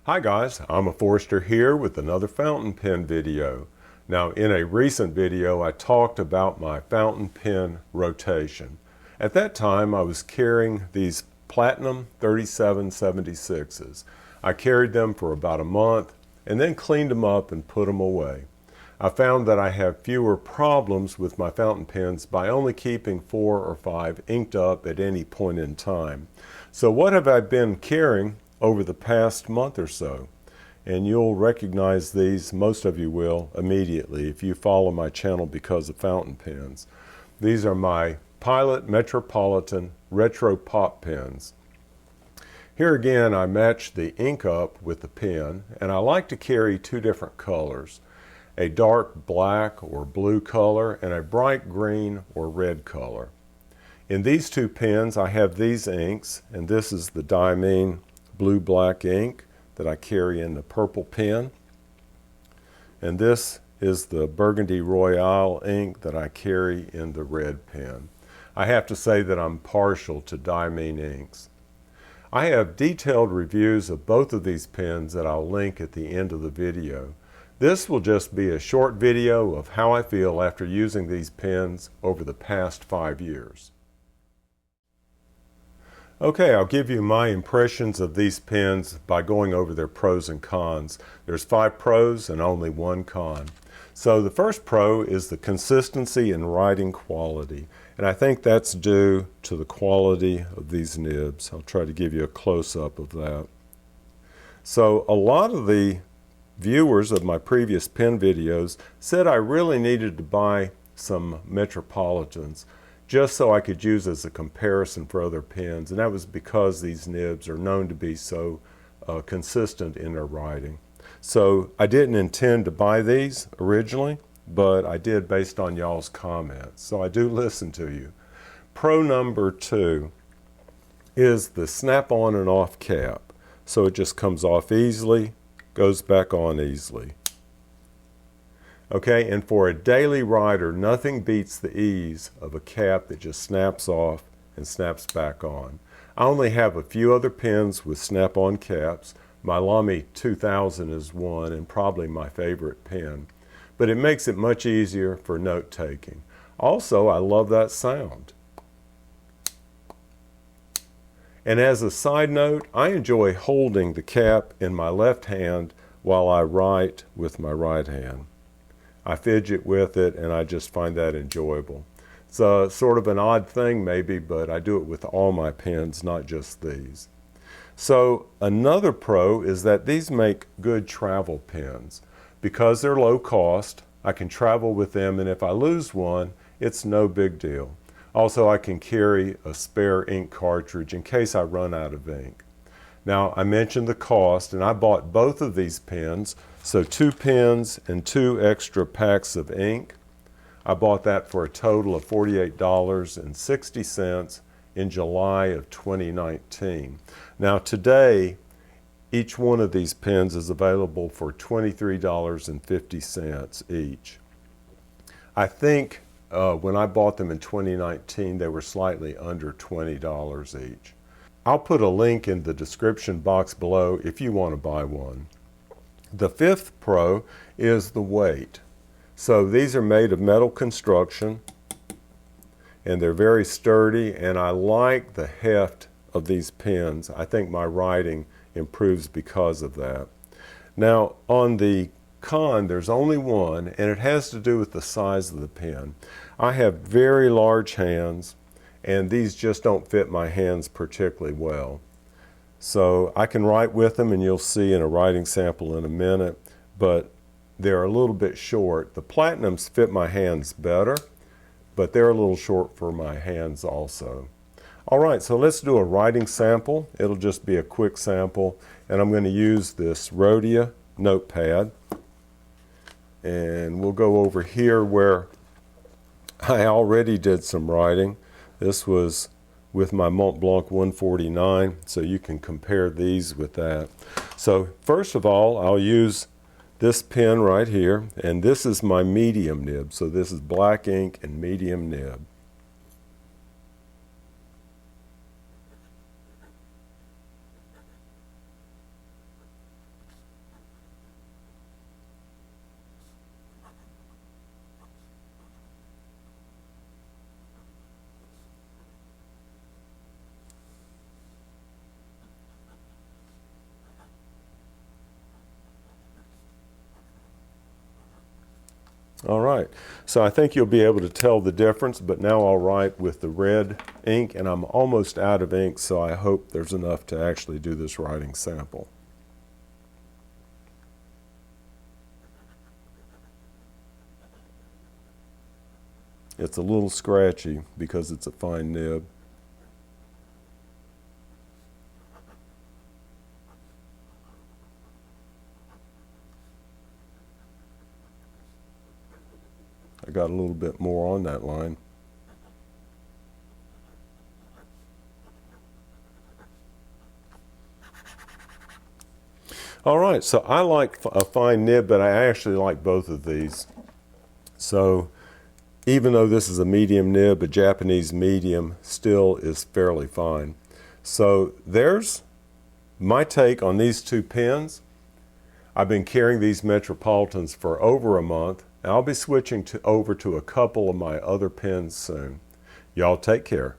Hi guys, I'm Forrester here with another fountain pen video. Now in a recent video I talked about my fountain pen rotation. At that time I was carrying these Platinum 3776s. I carried them for about a month and then cleaned them up and put them away. I found that I have fewer problems with my fountain pens by only keeping 4 or 5 inked up at any point in time. So what have I been carrying over the past month or so? And you'll recognize these, most of you will, immediately if you follow my channel because of fountain pens. These are my Pilot Metropolitan Retro Pop pens. Here again I match the ink up with the pen, and I like to carry two different colors. A dark black or blue color and a bright green or red color. In these two pens I have these inks, and this is the Diamine blue-black ink that I carry in the purple pen, and this is the Burgundy Royale ink that I carry in the red pen. I have to say that I'm partial to Diamine inks. I have detailed reviews of both of these pens that I'll link at the end of the video. This will just be a short video of how I feel after using these pens over the past 5 years. Okay, I'll give you my impressions of these pens by going over their pros and cons. There's 5 pros and only 1 con. So the first pro is the consistency and writing quality. And I think that's due to the quality of these nibs. I'll try to give you a close-up of that. So a lot of the viewers of my previous pen videos said I really needed to buy some Metropolitans just so I could use as a comparison for other pens, and that was because these nibs are known to be so consistent in their writing. So I didn't intend to buy these originally, but I did based on y'all's comments, so I do listen to you. Pro number 2 is the snap on and off cap. So it just comes off easily, goes back on easily. Okay, and for a daily writer, nothing beats the ease of a cap that just snaps off and snaps back on. I only have a few other pens with snap-on caps. My Lamy 2000 is one and probably my favorite pen, but it makes it much easier for note-taking. Also, I love that sound. And as a side note, I enjoy holding the cap in my left hand while I write with my right hand. I fidget with it and I just find that enjoyable. It's sort of an odd thing maybe, but I do it with all my pens, not just these. So another pro is that these make good travel pens. Because they're low cost, I can travel with them, and if I lose one, it's no big deal. Also, I can carry a spare ink cartridge in case I run out of ink. Now, I mentioned the cost, and I bought both of these pens, so 2 pens and 2 extra packs of ink. I bought that for a total of $48.60 in July of 2019. Now, today, each one of these pens is available for $23.50 each. I think when I bought them in 2019, they were slightly under $20 each. I'll put a link in the description box below if you want to buy one. The 5th pro is the weight. So these are made of metal construction and they're very sturdy, and I like the heft of these pens. I think my writing improves because of that. Now on the con, there's only one, and it has to do with the size of the pen. I have very large hands, and these just don't fit my hands particularly well. So I can write with them, and you'll see in a writing sample in a minute, but they're a little bit short. The Platinums fit my hands better, but they're a little short for my hands also. All right, so let's do a writing sample. It'll just be a quick sample, and I'm going to use this Rhodia notepad. And we'll go over here where I already did some writing. This was with my Mont Blanc 149, so you can compare these with that. So first of all, I'll use this pen right here, and this is my medium nib. So this is black ink and medium nib. All right, so I think you'll be able to tell the difference, but now I'll write with the red ink, and I'm almost out of ink, so I hope there's enough to actually do this writing sample. It's a little scratchy because it's a fine nib. I got a little bit more on that line. All right, so I like a fine nib, but I actually like both of these. So even though this is a medium nib, a Japanese medium still is fairly fine. So there's my take on these two pens. I've been carrying these Metropolitans for over a month, and I'll be switching over to a couple of my other pens soon. Y'all take care.